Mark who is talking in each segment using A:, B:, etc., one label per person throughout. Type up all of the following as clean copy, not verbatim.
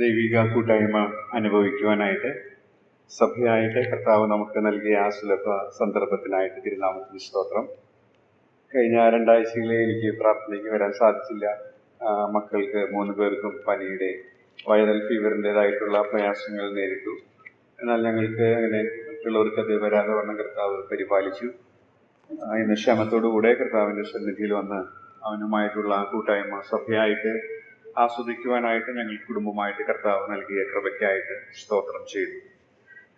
A: ദൈവിക കൂട്ടായ്മ അനുഭവിക്കുവാനായിട്ട് സഭയായിട്ട് കർത്താവ് നമുക്ക് നൽകിയ ആ സുലഭ സന്ദർഭത്തിനായിട്ട് തിരുനാമത്തിന് സ്തോത്രം. കഴിഞ്ഞ 2 ആഴ്ചകളെ എനിക്ക് പ്രാർത്ഥനയ്ക്ക് വരാൻ സാധിച്ചില്ല. മക്കൾക്ക് 3 പേർക്കും പനിയുടെ വൈറൽ ഫീവറിൻ്റെതായിട്ടുള്ള പ്രയാസങ്ങൾ നേരിട്ടു. എന്നാൽ ഞങ്ങൾക്ക് അങ്ങനെ മറ്റുള്ളവർക്ക് അത് വരാതെ വണ്ണം കർത്താവ് പരിപാലിച്ചു. ഇന്ന് ക്ഷമത്തോടുകൂടെ കർത്താവിൻ്റെ സന്നിധിയിൽ വന്ന് അവനുമായിട്ടുള്ള കൂട്ടായ്മ സഭയായിട്ട് ആസ്വദിക്കുവാനായിട്ട് ഞങ്ങൾ കുടുംബമായിട്ട് കർത്താവ് നൽകിയ കൃപയ്ക്കായിട്ട് സ്തോത്രം ചെയ്തു.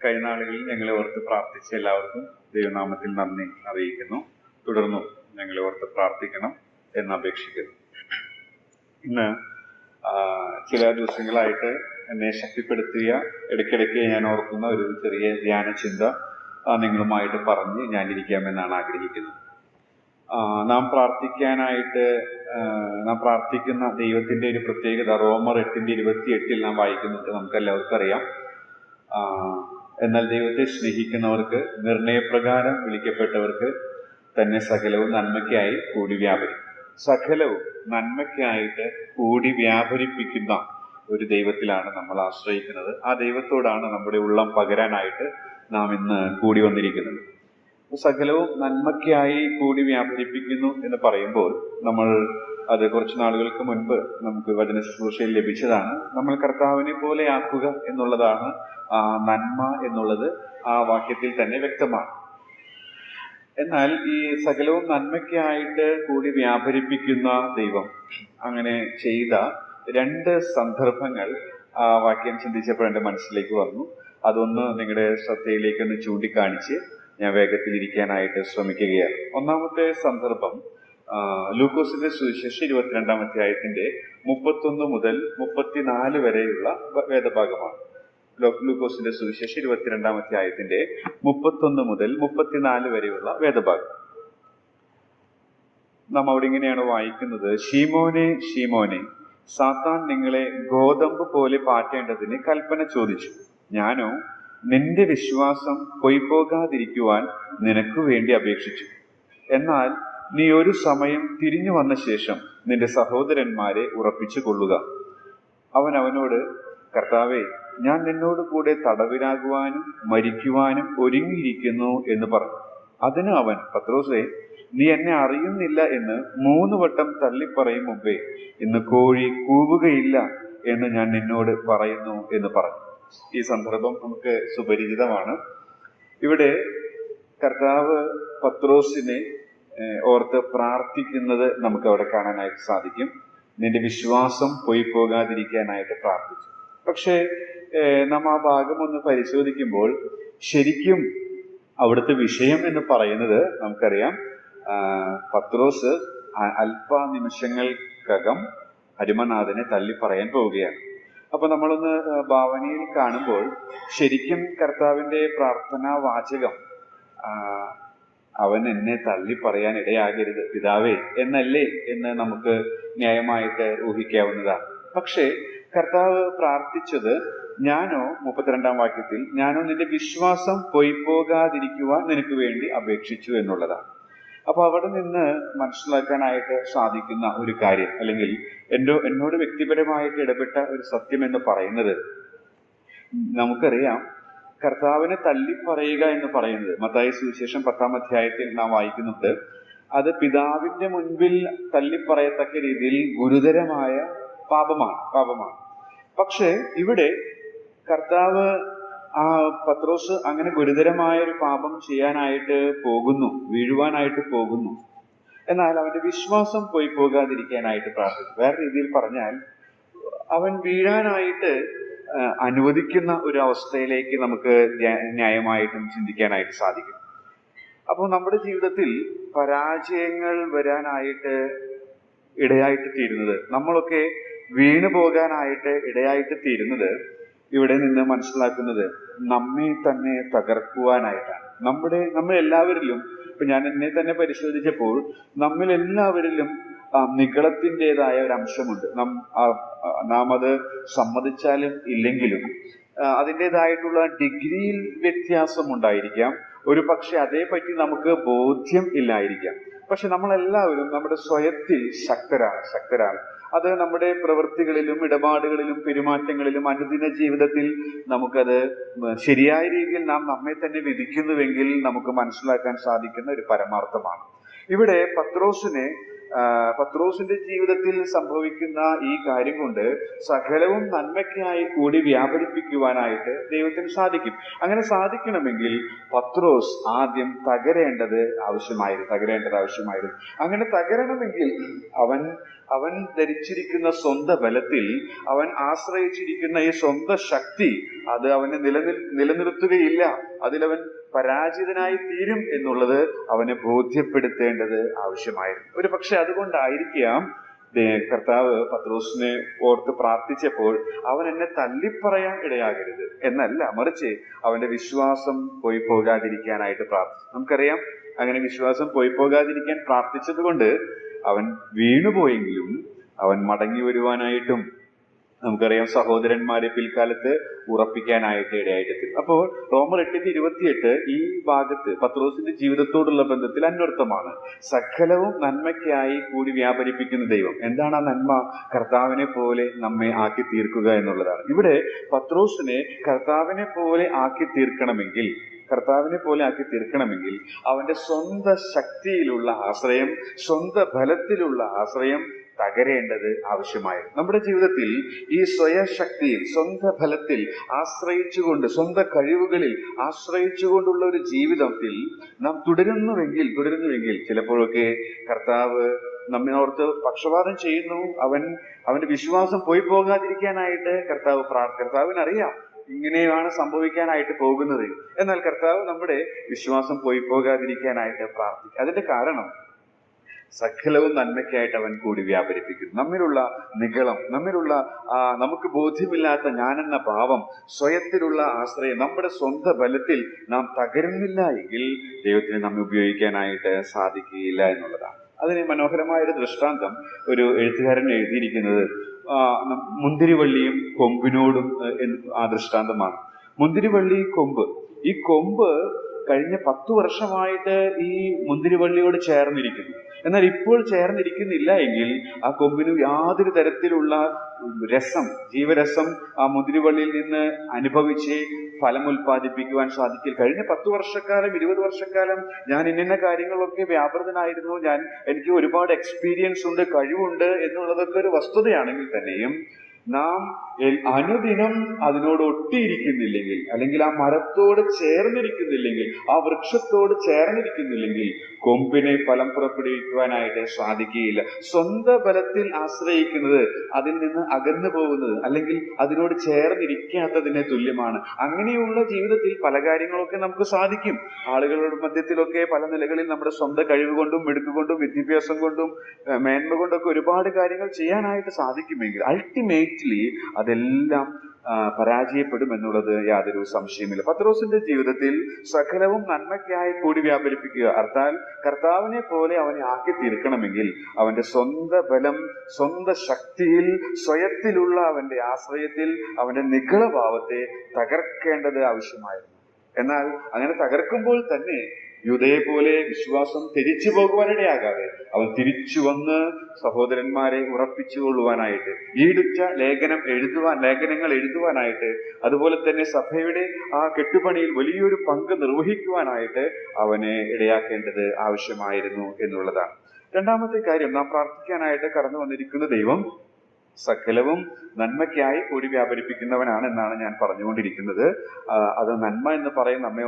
A: കഴിഞ്ഞ നാളുകളിൽ ഞങ്ങളെ ഓർത്ത് പ്രാർത്ഥിച്ച എല്ലാവർക്കും ദൈവനാമത്തിൽ നന്ദി അറിയിക്കുന്നു. തുടർന്നും ഞങ്ങളെ ഓർത്ത് പ്രാർത്ഥിക്കണം എന്നപേക്ഷിക്കുന്നു. ഇന്ന് ചില ദിവസങ്ങളായിട്ട് എന്നെ ശക്തിപ്പെടുത്തിയ ഇടയ്ക്കിടയ്ക്ക് ഞാൻ ഓർക്കുന്ന ഒരു ചെറിയ ധ്യാന ചിന്ത നിങ്ങളുമായിട്ട് പറഞ്ഞ് ഞാനിരിക്കാമെന്നാണ് ആഗ്രഹിക്കുന്നത്. നാം പ്രാർത്ഥിക്കുന്ന ദൈവത്തിന്റെ ഒരു പ്രത്യേകത റോമർ 8:28 നാം വായിക്കുന്നുണ്ട്. നമുക്കെല്ലാവർക്കും അറിയാം. എന്നാൽ ദൈവത്തെ സ്നേഹിക്കുന്നവർക്ക് നിർണയപ്രകാരം വിളിക്കപ്പെട്ടവർക്ക് തന്നെ സകലവും നന്മയ്ക്കായി കൂടി വ്യാപരിക്കും. സകലവും നന്മയ്ക്കായിട്ട് കൂടി വ്യാപരിപ്പിക്കുന്ന ഒരു ദൈവത്തിലാണ് നമ്മൾ ആശ്രയിക്കുന്നത്. ആ ദൈവത്തോടാണ് നമ്മുടെ ഉള്ളം പകരാനായിട്ട് നാം ഇന്ന് കൂടി വന്നിരിക്കുന്നത്. സകലവും നന്മയ്ക്കായി കൂടി വ്യാപരിപ്പിക്കുന്നു എന്ന് പറയുമ്പോൾ നമ്മൾ അത് കുറച്ച് നാളുകൾക്ക് മുൻപ് നമുക്ക് വചന ശുശ്രൂഷയിൽ ലഭിച്ചതാണ്. നമ്മൾ കർത്താവിനെ പോലെ ആക്കുക എന്നുള്ളതാണ് നന്മ എന്നുള്ളത് ആ വാക്യത്തിൽ തന്നെ വ്യക്തമാണ്. എന്നാൽ ഈ സകലവും നന്മയ്ക്കായിട്ട് കൂടി വ്യാപരിപ്പിക്കുന്ന ദൈവം അങ്ങനെ ചെയ്ത 2 സന്ദർഭങ്ങൾ ആ വാക്യം ചിന്തിച്ചപ്പോൾ എൻ്റെ മനസ്സിലേക്ക് വന്നു. അതൊന്ന് നിങ്ങളുടെ ശ്രദ്ധയിലേക്കൊന്ന് ചൂണ്ടിക്കാണിച്ച് ഞാൻ വേഗത്തിലിരിക്കാനായിട്ട് ശ്രമിക്കുകയാണ്. ഒന്നാമത്തെ സന്ദർഭം ലൂക്കോസിന്റെ സുവിശേഷം 22-ാം അധ്യായത്തിന്റെ 31 മുതൽ 34 വരെയുള്ള വേദഭാഗമാണ്. ലൂക്കോസിന്റെ സുവിശേഷം 22-ാം അധ്യായത്തിന്റെ 31 മുതൽ 34 വരെയുള്ള വേദഭാഗം. നാം അവിടെ ഇങ്ങനെയാണ് വായിക്കുന്നത്: ശീമോനെ, ശീമോനെ, സാത്താൻ നിങ്ങളെ ഗോതമ്പ് പോലെ പാറ്റേണ്ടതിന് കൽപ്പന ചോദിച്ചു. ഞാനോ നിന്റെ വിശ്വാസം പൊയ്പോകാതിരിക്കുവാൻ നിനക്ക് വേണ്ടി അപേക്ഷിച്ചു. എന്നാൽ നീ ഒരു സമയം തിരിഞ്ഞു വന്ന ശേഷം നിന്റെ സഹോദരന്മാരെ ഉറപ്പിച്ചു കൊള്ളുക. അവൻ അവനോട്, കർത്താവേ, ഞാൻ നിന്നോട് കൂടെ തടവിലാകുവാനും മരിക്കുവാനും ഒരുങ്ങിയിരിക്കുന്നു എന്ന് പറഞ്ഞു. അതിന് അവൻ, പത്രോസേ, നീ എന്നെ അറിയുന്നില്ല എന്ന് 3 വട്ടം തള്ളിപ്പറയും മുമ്പേ ഇന്ന് കോഴി കൂവുകയില്ല എന്ന് ഞാൻ നിന്നോട് പറയുന്നു എന്ന് പറഞ്ഞു. ഈ സന്ദർഭം നമുക്ക് സുപരിചിതമാണ്. ഇവിടെ കർത്താവ് പത്രോസിനെ ഓർത്ത് പ്രാർത്ഥിക്കുന്നത് നമുക്ക് അവിടെ കാണാനായിട്ട് സാധിക്കും. നിന്റെ വിശ്വാസം പോയി പോകാതിരിക്കാനായിട്ട് പ്രാർത്ഥിച്ചു. പക്ഷേ നാം ആ ഭാഗം ഒന്ന് പരിശോധിക്കുമ്പോൾ ശരിക്കും അവിടുത്തെ വിഷയം എന്ന് പറയുന്നത് നമുക്കറിയാം. പത്രോസ് അല്പ നിമിഷങ്ങൾക്കകം അരുമനാഥനെ തള്ളി പറയാൻ പോവുകയാണ്. അപ്പൊ നമ്മളൊന്ന് ഭാവനയിൽ കാണുമ്പോൾ ശരിക്കും കർത്താവിന്റെ പ്രാർത്ഥനാ വാചകം അവൻ എന്നെ തള്ളി പറയാൻ ഇടയാകരുത് പിതാവേ എന്നല്ലേ എന്ന് നമുക്ക് ന്യായമായിട്ട് ഊഹിക്കാവുന്നതാണ്. പക്ഷേ കർത്താവ് പ്രാർത്ഥിച്ചത് ഞാനോ 32-ാം വാക്യത്തിൽ ഞാനോ നിന്റെ വിശ്വാസം പൊയ്പോകാതിരിക്കുവാൻ നിനക്ക് വേണ്ടി അപേക്ഷിച്ചു എന്നുള്ളതാണ്. അപ്പൊ അവിടെ നിന്ന് മനസ്സിലാക്കാനായിട്ട് സാധിക്കുന്ന ഒരു കാര്യം, അല്ലെങ്കിൽ എന്നോട് വ്യക്തിപരമായിട്ട് ഇടപെട്ട ഒരു സത്യം എന്ന് പറയുന്നത്, നമുക്കറിയാം കർത്താവിനെ തള്ളിപ്പറയുക എന്ന് പറയുന്നത് മത്തായി സുവിശേഷം 10-ാം അധ്യായത്തിൽ നാം വായിക്കുന്നുണ്ട്. അത് പിതാവിന്റെ മുൻപിൽ തള്ളിപ്പറയത്തക്ക രീതിയിൽ ഗുരുതരമായ പാപമാണ്. പക്ഷെ ഇവിടെ കർത്താവ് പത്രോസ് അങ്ങനെ ഗുരുതരമായ ഒരു പാപം ചെയ്യാനായിട്ട് വീഴുവാനായിട്ട് പോകുന്നു. എന്നാൽ അവന്റെ വിശ്വാസം പോയി പോകാതിരിക്കാനായിട്ട് പ്രാർത്ഥിച്ചു. വേറെ രീതിയിൽ പറഞ്ഞാൽ അവൻ വീഴാനായിട്ട് അനുവദിക്കുന്ന ഒരു അവസ്ഥയിലേക്ക് നമുക്ക് ന്യായമായിട്ടും ചിന്തിക്കാനായിട്ട് സാധിക്കും. അപ്പോൾ നമ്മുടെ ജീവിതത്തിൽ പരാജയങ്ങൾ വരാനായിട്ട് ഇടയായിട്ട് തീരുന്നത്, നമ്മളൊക്കെ വീണു പോകാനായിട്ട് ഇടയായിട്ട് തീരുന്നത് ഇവിടെ നിന്ന് മനസ്സിലാക്കുന്നത് നമ്മെ തന്നെ തകർക്കുവാനായിട്ടാണ്. നമ്മളെല്ലാവരിലും, ഇപ്പൊ ഞാൻ എന്നെ തന്നെ പരിശോധിച്ചപ്പോൾ നമ്മിലെല്ലാവരിലും നിഗളത്തിൻ്റെതായ ഒരു അംശമുണ്ട്. നാം അത് സമ്മതിച്ചാലും ഇല്ലെങ്കിലും അതിൻ്റെതായിട്ടുള്ള ഡിഗ്രിയിൽ വ്യത്യാസം ഉണ്ടായിരിക്കാം. ഒരു പക്ഷെ അതേപറ്റി നമുക്ക് ബോധ്യം ഇല്ലായിരിക്കാം. പക്ഷെ നമ്മളെല്ലാവരും നമ്മുടെ സ്വയത്തിൽ ശക്തരാണ്. അത് നമ്മുടെ പ്രവൃത്തികളിലും ഇടപാടുകളിലും പെരുമാറ്റങ്ങളിലും അനുദിന ജീവിതത്തിൽ നമുക്കത് ശരിയായ രീതിയിൽ നാം നമ്മെ തന്നെ വിധിക്കുന്നുവെങ്കിൽ നമുക്ക് മനസ്സിലാക്കാൻ സാധിക്കുന്ന ഒരു പരമാർത്ഥമാണ്. ഇവിടെ പത്രോസിന്റെ ജീവിതത്തിൽ സംഭവിക്കുന്ന ഈ കാര്യം കൊണ്ട് സകലവും നന്മയ്ക്കായി കൂടി വ്യാപരിപ്പിക്കുവാനായിട്ട് ദൈവത്തിന് സാധിക്കും. അങ്ങനെ സാധിക്കണമെങ്കിൽ പത്രോസ് ആദ്യം തകരേണ്ടത് ആവശ്യമായിരുന്നു. അങ്ങനെ തകരണമെങ്കിൽ അവൻ ധരിച്ചിരിക്കുന്ന സ്വന്തം ബലത്തിൽ, അവൻ ആശ്രയിച്ചിരിക്കുന്ന ഈ സ്വന്തം ശക്തി അത് അവനെ നിലനിർത്തുകയില്ല. അതിലവൻ പരാജിതനായി തീരും എന്നുള്ളത് അവനെ ബോധ്യപ്പെടുത്തേണ്ടത് ആവശ്യമായിരുന്നു. ഒരു പക്ഷെ അതുകൊണ്ടായിരിക്കാം കർത്താവ് പത്രോസിനെ ഓർത്ത് പ്രാർത്ഥിച്ചപ്പോൾ അവൻ എന്നെ തള്ളിപ്പറയാൻ ഇടയാകരുത് എന്നല്ല, മറിച്ച് അവന്റെ വിശ്വാസം പോയി പോകാതിരിക്കാനായിട്ട് പ്രാർത്ഥിച്ചു. നമുക്കറിയാം, അങ്ങനെ വിശ്വാസം പോയി പോകാതിരിക്കാൻ പ്രാർത്ഥിച്ചത് കൊണ്ട് അവൻ വീണുപോയെങ്കിലും അവൻ മടങ്ങി വരുവാനായിട്ടും നമുക്കറിയാം സഹോദരന്മാരെ പിൽക്കാലത്ത് ഉറപ്പിക്കാനായിട്ട് ഇടയായിട്ട്. അപ്പോൾ റോമർ 8:28 ഈ ഭാഗത്ത് പത്രോസിന്റെ ജീവിതത്തോടുള്ള ബന്ധത്തിൽ അന്വർത്ഥമാണ്. സകലവും നന്മയ്ക്കായി കൂടി വ്യാപരിപ്പിക്കുന്ന ദൈവം. എന്താണ് ആ നന്മ? കർത്താവിനെ പോലെ നമ്മെ ആക്കി തീർക്കുക എന്നുള്ളതാണ്. ഇവിടെ പത്രോസിനെ കർത്താവിനെ പോലെ ആക്കി തീർക്കണമെങ്കിൽ അവന്റെ സ്വന്തം ശക്തിയിലുള്ള ആശ്രയം, സ്വന്തം ബലത്തിലുള്ള ആശ്രയം തകരേണ്ടത് ആവശ്യമായിരുന്നു. നമ്മുടെ ജീവിതത്തിൽ ഈ സ്വയശക്തിയിൽ, സ്വന്തം ഫലത്തിൽ ആശ്രയിച്ചുകൊണ്ട്, സ്വന്തം കഴിവുകളിൽ ആശ്രയിച്ചുകൊണ്ടുള്ള ഒരു ജീവിതത്തിൽ നാം തുടരുന്നുവെങ്കിൽ ചിലപ്പോഴൊക്കെ കർത്താവ് നമ്മോർത്ത് പക്ഷപാതം ചെയ്യുന്നു. അവന്റെ വിശ്വാസം പോയി പോകാതിരിക്കാനായിട്ട് കർത്താവിനറിയാം ഇങ്ങനെയാണ് സംഭവിക്കാനായിട്ട് പോകുന്നത്. എന്നാൽ കർത്താവ് നമ്മുടെ വിശ്വാസം പോയി പോകാതിരിക്കാനായിട്ട് പ്രാർത്ഥിക്കും. അതിന്റെ കാരണം സകലവും നന്മയ്ക്കായിട്ട് അവൻ കൂടി വ്യാപരിപ്പിക്കുന്നു. നമ്മിലുള്ള നിഗളം, നമുക്ക് ബോധ്യമില്ലാത്ത ഞാനെന്ന ഭാവം, സ്വയത്തിലുള്ള ആശ്രയം, നമ്മുടെ സ്വന്തം ബലത്തിൽ നാം തകരുന്നില്ല എങ്കിൽ ദൈവത്തിന് നമ്മെ ഉപയോഗിക്കാനായിട്ട് സാധിക്കുകയില്ല എന്നുള്ളതാണ്. അതിന് മനോഹരമായൊരു ദൃഷ്ടാന്തം ഒരു എഴുത്തുകാരൻ എഴുതിയിരിക്കുന്നത് മുന്തിരിവള്ളിയും കൊമ്പിനോടും ആ ദൃഷ്ടാന്തമാണ്. മുന്തിരിവള്ളി, കൊമ്പ്. ഈ കൊമ്പ് കഴിഞ്ഞ 10 വർഷമായിട്ട് ഈ മുന്തിരിവള്ളിയോട് ചേർന്നിരിക്കുന്നു. എന്നാൽ ഇപ്പോൾ ചേർന്നിരിക്കുന്നില്ല എങ്കിൽ ആ കൊമ്പിന് യാതൊരു തരത്തിലുള്ള ജീവരസം ആ മുന്തിരിവള്ളിയിൽ നിന്ന് അനുഭവിച്ച് ഫലം ഉൽപ്പാദിപ്പിക്കുവാൻ സാധിക്കില്ല. കഴിഞ്ഞ 10 വർഷക്കാലം 20 വർഷക്കാലം ഞാൻ ഇന്ന കാര്യങ്ങളൊക്കെ വ്യാപൃതനായിരുന്നു, എനിക്ക് ഒരുപാട് എക്സ്പീരിയൻസ് ഉണ്ട്, കഴിവുണ്ട് എന്നുള്ളതൊക്കെ ഒരു വസ്തുതയാണെങ്കിൽ തന്നെയും നാം അനുദിനം അതിനോട് ഒട്ടിയിരിക്കുന്നില്ലെങ്കിൽ, അല്ലെങ്കിൽ ആ മരത്തോട് ചേർന്നിരിക്കുന്നില്ലെങ്കിൽ, ആ വൃക്ഷത്തോട് ചേർന്നിരിക്കുന്നില്ലെങ്കിൽ കൊമ്പിനെ ഫലം പുറപ്പെടുവിക്കുവാനായിട്ട് സാധിക്കുകയില്ല. സ്വന്തം ബലത്തിൽ ആശ്രയിക്കുന്നത് അതിൽ നിന്ന് അകന്നു പോകുന്നത്, അല്ലെങ്കിൽ അതിനോട് ചേർന്നിരിക്കാത്തതിന് തുല്യമാണ്. അങ്ങനെയുള്ള ജീവിതത്തിൽ പല കാര്യങ്ങളൊക്കെ നമുക്ക് സാധിക്കും. ആളുകളുടെ മധ്യത്തിലൊക്കെ പല നിലകളിൽ നമ്മുടെ സ്വന്തം കഴിവ് കൊണ്ടും മിടുക്ക് കൊണ്ടും വിദ്യാഭ്യാസം കൊണ്ടും മേന്മ കൊണ്ടൊക്കെ ഒരുപാട് കാര്യങ്ങൾ ചെയ്യാനായിട്ട് സാധിക്കുമെങ്കിൽ അൾട്ടിമേറ്റ്ലി അതെല്ലാം പരാജയപ്പെടും എന്നുള്ളത് യാതൊരു സംശയമില്ല. പത്രോസിന്റെ ജീവിതത്തിൽ സകലവും നന്മയ്ക്കായി കൂടി വ്യാപരിപ്പിക്കുക, അർത്ഥാൽ കർത്താവിനെ പോലെ അവനെ ആക്കി തീർക്കണമെങ്കിൽ അവന്റെ സ്വന്തം ബലം, സ്വന്തം ശക്തിയിൽ, സ്വയത്തിലുള്ള അവന്റെ ആശ്രയത്തിൽ, അവന്റെ നിഗളഭാവത്തെ തകർക്കേണ്ടത് ആവശ്യമായിരുന്നു. എന്നാൽ അങ്ങനെ തകർക്കുമ്പോൾ തന്നെ യൂദയെ പോലെ വിശ്വാസം തിരിച്ചു പോകുവാനിടയാകാതെ അവൻ തിരിച്ചു വന്ന് സഹോദരന്മാരെ ഉറപ്പിച്ചുകൊള്ളുവാനായിട്ട്, ഈടുറ്റ ലേഖനങ്ങൾ എഴുതുവാനായിട്ട്, അതുപോലെ തന്നെ സഭയുടെ ആ കെട്ടുപണിയിൽ വലിയൊരു പങ്ക് നിർവഹിക്കുവാനായിട്ട് അവനെ ഇടയാക്കേണ്ടത് ആവശ്യമായിരുന്നു എന്നുള്ളതാണ്. രണ്ടാമത്തെ കാര്യം, നാം പ്രാർത്ഥിക്കാനായിട്ട് കടന്നു വന്നിരിക്കുന്ന ദൈവം സകലവും നന്മയ്ക്കായി കൂടി വ്യാപരിപ്പിക്കുന്നവനാണ് എന്നാണ് ഞാൻ പറഞ്ഞുകൊണ്ടിരിക്കുന്നത്. അത് നന്മ എന്ന് പറയും നമ്മെ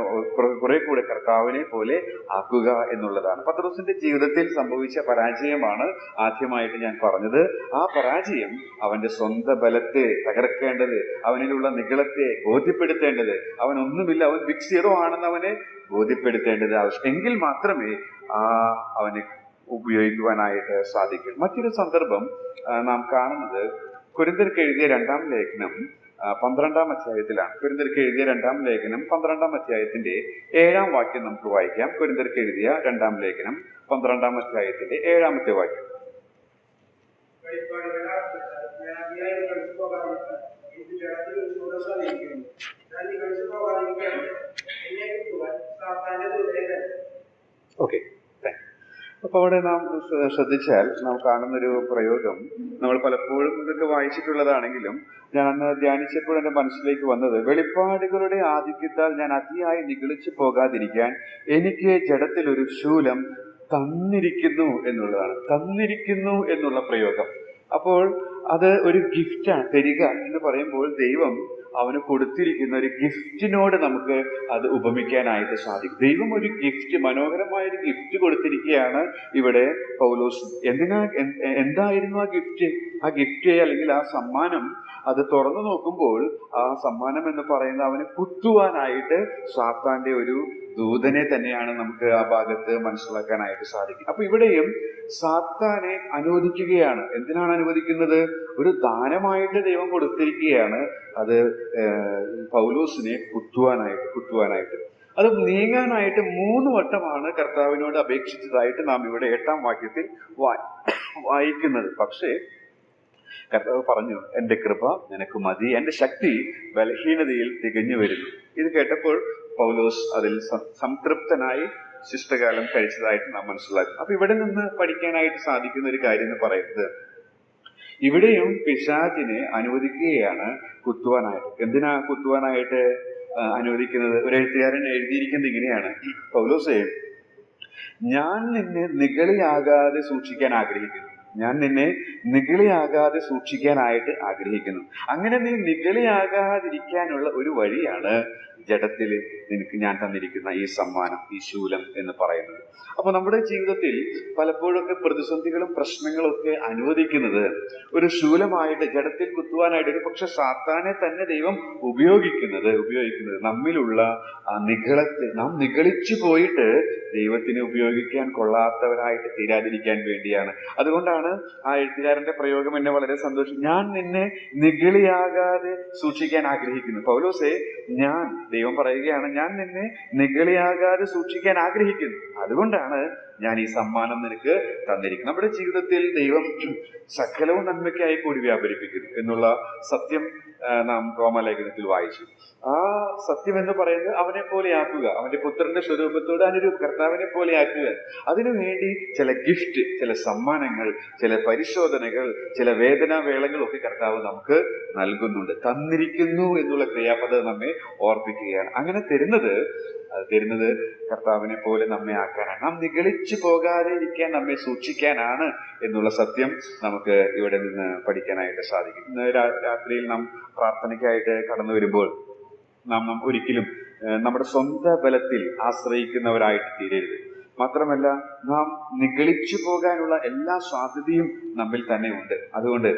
A: കുറെ കൂടെ കർത്താവിനെ പോലെ ആക്കുക എന്നുള്ളതാണ്. പത്രോസിന്റെ ജീവിതത്തിൽ സംഭവിച്ച പരാജയമാണ് ആദ്യമായിട്ട് ഞാൻ പറഞ്ഞത്. ആ പരാജയം അവന്റെ സ്വന്തം ബലത്തെ തകർക്കേണ്ടത്, അവനിലുള്ള നിഗളത്തെ ബോധ്യപ്പെടുത്തേണ്ടത്, അവനൊന്നുമില്ല, അവൻ ബിഗ് സീറോ ആണെന്ന് അവനെ ബോധ്യപ്പെടുത്തേണ്ടത് ആവശ്യം. എങ്കിൽ മാത്രമേ അവന് ഉപയോഗിക്കുവാനായിട്ട് സാധിക്കും. മറ്റൊരു സന്ദർഭം നാം കാണുന്നത് കൊരിന്ത്യർക്ക് എഴുതിയ 2-ാം ലേഖനം 12-ാം അധ്യായത്തിലാണ്. കൊരിന്ത്യർക്ക് എഴുതിയ 2-ാം ലേഖനം 12-ാം അധ്യായത്തിന്റെ 7-ാം വാക്യം നമുക്ക് വായിക്കാം. കൊരിന്ത്യർക്ക് എഴുതിയ 2-ാം ലേഖനം 12-ാം അധ്യായത്തിന്റെ 7-ാമത്തെ വാക്യം. അപ്പൊ അവിടെ നാം ശ്രദ്ധിച്ചാൽ നാം കാണുന്നൊരു പ്രയോഗം, നമ്മൾ പലപ്പോഴും ഇതൊക്കെ വായിച്ചിട്ടുള്ളതാണെങ്കിലും ഞാൻ അന്ന് ധ്യാനിച്ചപ്പോൾ എന്റെ മനസ്സിലേക്ക് വന്നത്, വെളിപ്പാടുകളുടെ ആധിക്യത്താൽ ഞാൻ അതിയായി നിഗളിച്ചു പോകാതിരിക്കാൻ എനിക്ക് ജഡത്തിൽ ഒരു ശൂലം തന്നിരിക്കുന്നു എന്നുള്ളതാണ്. തന്നിരിക്കുന്നു എന്നുള്ള പ്രയോഗം. അപ്പോൾ അത് ഒരു ഗിഫ്റ്റാണ്. തരിക എന്ന് പറയുമ്പോൾ ദൈവം അവന് കൊടുത്തിരിക്കുന്ന ഒരു ഗിഫ്റ്റിനോട് നമുക്ക് അത് ഉപമിക്കാനായിട്ട് സാധിക്കും. ദൈവം ഒരു ഗിഫ്റ്റ്, മനോഹരമായ ഒരു ഗിഫ്റ്റ് കൊടുത്തിരിക്കുകയാണ് ഇവിടെ പൗലോസ്. എന്തായിരുന്നു ആ ഗിഫ്റ്റ്? ആ ഗിഫ്റ്റ് അല്ലെങ്കിൽ ആ സമ്മാനം, അത് തുറന്നു നോക്കുമ്പോൾ ആ സമ്മാനം എന്ന് പറയുന്നത് അവന് കുത്തുവാനായിട്ട് സാത്താന്റെ ഒരു ദൂതനെ തന്നെയാണ് നമുക്ക് ആ ഭാഗത്ത് മനസ്സിലാക്കാനായിട്ട് സാധിക്കും. അപ്പൊ ഇവിടെയും സാത്താനെ അനുവദിക്കുകയാണ്. എന്തിനാണ് അനുവദിക്കുന്നത്? ഒരു ദാനമായിട്ട് ദൈവം കൊടുത്തിരിക്കുകയാണ് അത് പൗലോസിനെ കുത്തുവാനായിട്ട്. അത് നീങ്ങാനായിട്ട് 3 വട്ടമാണ് കർത്താവിനോട് അപേക്ഷിച്ചതായിട്ട് നാം ഇവിടെ 8-ാം വാക്യത്തിൽ വായിക്കുന്നത്. പക്ഷേ കർത്താവ് പറഞ്ഞു, എന്റെ കൃപ നിനക്ക് മതി, എന്റെ ശക്തി ബലഹീനതയിൽ തികഞ്ഞു വരുന്നു. ഇത് കേട്ടപ്പോൾ പൗലോസ് അതിൽ സംതൃപ്തനായി ശിഷ്ടകാലം കഴിച്ചതായിട്ട് നാം മനസ്സിലാക്കും. അപ്പൊ ഇവിടെ നിന്ന് പഠിക്കാനായിട്ട് സാധിക്കുന്ന ഒരു കാര്യം എന്ന് പറയുന്നത്, ഇവിടെയും പിശാചിനെ അനുവദിക്കുകയാണ് കുത്തുവാനായിട്ട്. എന്തിനാ കുത്തുവാനായിട്ട് അനുവദിക്കുന്നത്? ഒരു എഴുത്തുകാരൻ എഴുതിയിരിക്കുന്നത് ഇങ്ങനെയാണ്, പൗലോസേ, ഞാൻ നിന്നെ നിഗളിയാകാതെ സൂക്ഷിക്കാൻ ആഗ്രഹിക്കുന്നു. ഞാൻ നിന്നെ നിഗളിയാകാതെ സൂക്ഷിക്കാനായിട്ട് ആഗ്രഹിക്കുന്നു. അങ്ങനെ നീ നിഗളിയാകാതിരിക്കാനുള്ള ഒരു വഴിയാണ് ജഡത്തിൽ നിനക്ക് ഞാൻ തന്നിരിക്കുന്ന ഈ സമ്മാനം, ഈ ശൂലം എന്ന് പറയുന്നത്. അപ്പൊ നമ്മുടെ ജീവിതത്തിൽ പലപ്പോഴൊക്കെ പ്രതിസന്ധികളും പ്രശ്നങ്ങളും ഒക്കെ അനുവദിക്കുന്നത് ഒരു ശൂലമായിട്ട്, ജഡത്തിൽ കുത്തുവാനായിട്ട്, ഒരു പക്ഷെ സാത്താനെ തന്നെ ദൈവം ഉപയോഗിക്കുന്നത് നമ്മിലുള്ള ആ നിഗളത്തെ നാം നിഗളിച്ചു പോയിട്ട് ദൈവത്തിന് ഉപയോഗിക്കാൻ കൊള്ളാത്തവരായിട്ട് തീരാതിരിക്കാൻ വേണ്ടിയാണ്. അതുകൊണ്ടാണ് ആ എഴുത്തുകാരന്റെ പ്രയോഗം എന്നെ വളരെ സന്തോഷം. ഞാൻ നിന്നെ നിഗളിയാകാതെ സൂക്ഷിക്കാൻ ആഗ്രഹിക്കുന്നു. പൗലോസേ, ദൈവം പറയുകയാണ്, ഞാൻ നിന്നെ നിഗളിയാകാതെ സൂക്ഷിക്കാൻ ആഗ്രഹിക്കുന്നു. അതുകൊണ്ടാണ് ഞാൻ ഈ സമ്മാനം നിനക്ക് തന്നിരിക്കുന്നത്. നമ്മുടെ ജീവിതത്തിൽ ദൈവം സകലവും നന്മയ്ക്കായി കൂടി വ്യാപരിപ്പിക്കുന്നു എന്നുള്ള സത്യം നാം റോമാലേഖനത്തിൽ വായിച്ചു. ആ സത്യം എന്ന് പറയുന്നത് അവനെ പോലെയാക്കുക, അവന്റെ പുത്രന്റെ സ്വരൂപത്തോട് കർത്താവിനെ പോലെയാക്കുക. അതിനുവേണ്ടി ചില ഗിഫ്റ്റ്, ചില സമ്മാനങ്ങൾ, ചില പരിശോധനകൾ, ചില വേദനാവേളകളൊക്കെ കർത്താവ് നമുക്ക് നൽകുന്നുണ്ട്. തന്നിരിക്കുന്നു എന്നുള്ള ക്രിയാപദം നമ്മെ ഓർപ്പിക്കുകയാണ്. അങ്ങനെ തരുന്നത് കർത്താവിനെ പോലെ നമ്മെ ആക്കാനാണ്, നാം നിഗളിച്ചു പോകാതെ ഇരിക്കാൻ നമ്മെ സൂക്ഷിക്കാനാണ് എന്നുള്ള സത്യം നമുക്ക് ഇവിടെ നിന്ന് പഠിക്കാനായിട്ട് സാധിക്കും. ഇന്ന് രാത്രിയിൽ നാം പ്രാർത്ഥനയ്ക്കായിട്ട് കടന്നു വരുമ്പോൾ നാം ഒരിക്കലും നമ്മുടെ സ്വന്തം ബലത്തിൽ ആശ്രയിക്കുന്നവരായിട്ട് തീരരുത്. മാത്രമല്ല, നാം നിഗളിച്ചു പോകാനുള്ള എല്ലാ സാധ്യതയും നമ്മിൽ തന്നെ ഉണ്ട്. അതുകൊണ്ട്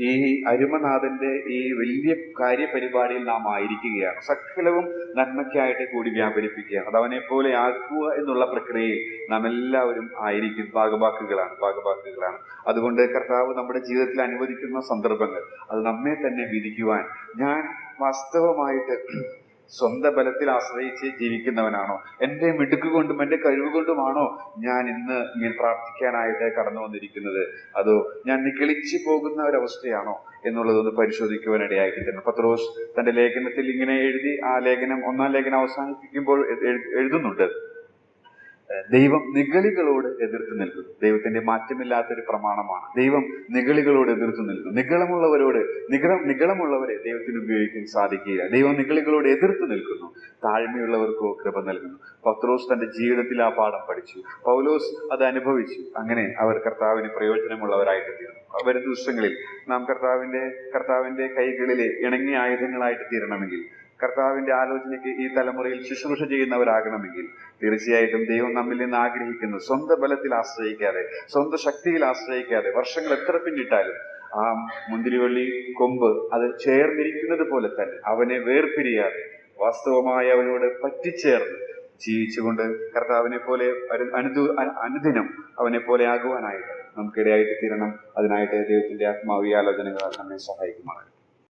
A: ഈ അരുമനാഥന്റെ ഈ വലിയ കാര്യപരിപാടിയിൽ നാം ആയിരിക്കുകയാണ്. സകലവും നന്മയ്ക്കായിട്ട് കൂടി വ്യാപരിപ്പിക്കുകയാണ്. അത് അവനെ പോലെ ആക്കുക എന്നുള്ള പ്രക്രിയയിൽ നാം എല്ലാവരും ആയിരിക്കും ഭാഗവാക്കുകളാണ്. അതുകൊണ്ട് കർത്താവ് നമ്മുടെ ജീവിതത്തിൽ അനുവദിക്കുന്ന സന്ദർഭങ്ങൾ അത് നമ്മെ തന്നെ വിധിക്കുവാൻ, ഞാൻ വാസ്തവമായിട്ട് സ്വന്തം ബലത്തിൽ ആശ്രയിച്ച് ജീവിക്കുന്നവനാണോ, എന്റെ മിടുക്ക് കൊണ്ടും എന്റെ കഴിവ് കൊണ്ടുമാണോ ഞാൻ ഇന്ന് ഇങ്ങനെ പ്രാർത്ഥിക്കാനായിട്ട് കടന്നു വന്നിരിക്കുന്നത്, അതോ ഞാൻ നിഗളിച്ചു പോകുന്ന ഒരവസ്ഥയാണോ എന്നുള്ളതൊന്ന് പരിശോധിക്കുവാനിടയായിട്ട് തരണം. പത്രോസ് തന്റെ ലേഖനത്തിൽ ഇങ്ങനെ എഴുതി, ആ ലേഖനം 1-ാം ലേഖനം അവസാനിപ്പിക്കുമ്പോൾ എഴുതുന്നുണ്ട്, ദൈവം നിഗളികളോട് എതിർത്ത് നിൽക്കുന്നു. ദൈവത്തിന്റെ മാറ്റമില്ലാത്തൊരു പ്രമാണമാണ്. ദൈവം നിഗളികളോട് എതിർത്ത് നിൽക്കുന്നു. നിഗളമുള്ളവരെ ദൈവത്തിന് ഉപയോഗിക്കാൻ സാധിക്കില്ല. ദൈവം നിഗളികളോട് എതിർത്ത് നിൽക്കുന്നു, താഴ്മയുള്ളവർക്കോ കൃപ നൽകുന്നു. പത്രോസ് തന്റെ ജീവിതത്തിൽ ആ പാഠം പഠിച്ചു, പൗലോസ് അത് അനുഭവിച്ചു. അങ്ങനെ അവർ കർത്താവിന് പ്രയോജനമുള്ളവരായിട്ട് തീർന്നു. വരും ദിവസങ്ങളിൽ നാം കർത്താവിന്റെ കൈകളിലെ ഇണങ്ങിയ ആയുധങ്ങളായിട്ട് തീരണമെങ്കിൽ, കർത്താവിന്റെ ആലോചനയ്ക്ക് ഈ തലമുറയിൽ ശുശ്രൂഷ ചെയ്യുന്നവരാകണമെങ്കിൽ, തീർച്ചയായിട്ടും ദൈവം നമ്മിൽ നിന്ന് ആഗ്രഹിക്കുന്നു, സ്വന്തം ബലത്തിൽ ആശ്രയിക്കാതെ, സ്വന്തം ശക്തിയിൽ ആശ്രയിക്കാതെ, വർഷങ്ങൾ എത്ര പിന്നിട്ടാലും ആ മുന്തിരിവള്ളി കൊമ്പ് അത് ചേർന്നിരിക്കുന്നത് പോലെ തന്നെ അവനെ വേർപിരിയാതെ വാസ്തവമായി അവനോട് പറ്റിച്ചേർന്ന് ജീവിച്ചുകൊണ്ട് കർത്താവിനെ പോലെ അനുദിനം അവനെ പോലെ ആകുവാനായിട്ട് നമുക്കിടയായിട്ട് തീരണം. അതിനായിട്ട് ദൈവത്തിന്റെ ആത്മാവീയ ആലോചനകൾ നമ്മെ സഹായിക്കുമാണ്.